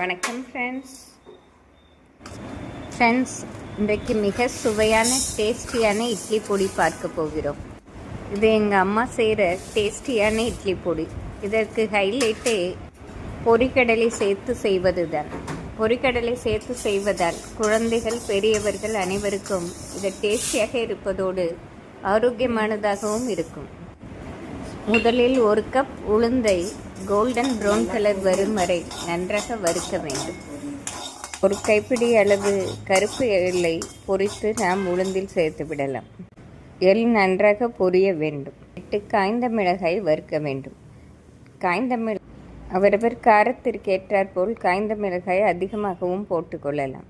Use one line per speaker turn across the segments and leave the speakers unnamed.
வணக்கம் ஃப்ரெண்ட்ஸ், இன்றைக்கு மிக சுவையான டேஸ்டியான இட்லி பொடி பார்க்க போகிறோம். இது எங்கள் அம்மா செய்கிற டேஸ்டியான இட்லி பொடி. இதற்கு ஹைலைட்டே பொரிக்கடலை சேர்த்து செய்வது தான். பொரிக்கடலை சேர்த்து செய்வதால் குழந்தைகள் பெரியவர்கள் அனைவருக்கும் இது டேஸ்டியாக இருப்பதோடு ஆரோக்கியமானதாகவும் இருக்கும். முதலில் 1 கப் உளுந்தை கோல்டன் ப்ரௌன் கலர் வரும் வரை நன்றாக வறுக்க வேண்டும். 1 கைப்பிடி அளவு கருப்பு எள்ளை பொரித்து நாம் உளுந்தில் சேர்த்து விடலாம். எள் நன்றாக பொரிய வேண்டும். 8 காய்ந்த மிளகாய் வறுக்க வேண்டும். காய்ந்த அவரவர் காரத்திற்கு ஏற்றாற்போல் காய்ந்த மிளகாய் அதிகமாகவும் போட்டுக்கொள்ளலாம்.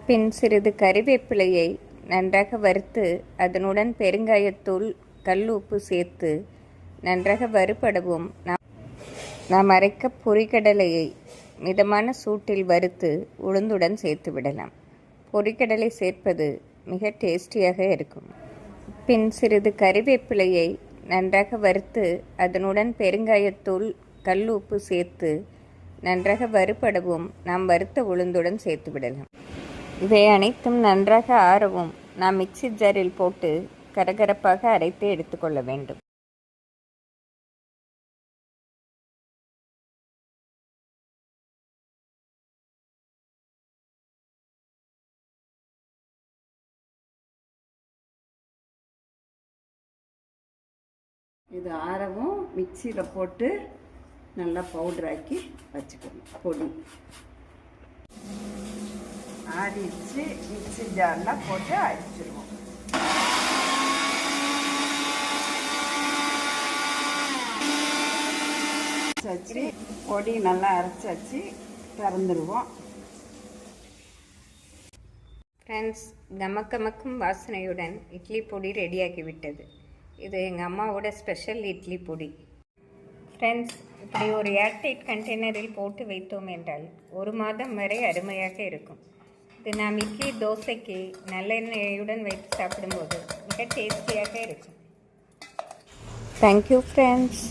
பின் சிறிது கறிவேப்பிலையை நன்றாக வறுத்து அதனுடன் பெருங்காயத்தூள், கல் உப்பு சேர்த்து நன்றாக வறுபடவும் நாம் அரைக்க பொரிக்கடலையை மிதமான சூட்டில் வறுத்து உளுந்துடன் சேர்த்து விடலாம். பொரிக்கடலை சேர்ப்பது மிக டேஸ்டியாக இருக்கும். பின் சிறிது கறிவேப்பிலையை நன்றாக வறுத்து அதனுடன் பெருங்காயத்தூள், கல் உப்பு சேர்த்து நன்றாக வறுபடவும் நாம் வறுத்த உளுந்துடன் சேர்த்து விடலாம். இவை அனைத்தும் நன்றாக ஆறவும் நாம் மிக்சி ஜாரில் போட்டு கரகரப்பாக அரைத்து எடுத்துக்கொள்ள வேண்டும். இது ஆறவும் மிக்சியில் போட்டு நல்லா பவுடராக்கி வச்சுக்கணும். பொடி ஆறிச்சு மிக்சி ஜாரில் போட்டு அரைச்சிடுவோம். வச்சு பொடி நல்லா அரைச்சாச்சு திறந்துடுவோம். ஃப்ரெண்ட்ஸ், கமக்கமக்கும் வாசனையுடன் இட்லி பொடி ரெடியாகிவிட்டது. இது எங்கள் அம்மாவோட ஸ்பெஷல் இட்லி பொடி. ஃப்ரெண்ட்ஸ், இப்படி ஒரு ஏர்டைட் கண்டெய்னரில் போட்டு வைத்தோம் என்றால் 1 மாதம் வரை அருமையாக இருக்கும். இது நாம் இட்லி, தோசைக்கு நல்லெண்ணெயுடன் வைத்து சாப்பிடும்போது மிக டேஸ்டியாக இருக்கும். Thank you friends.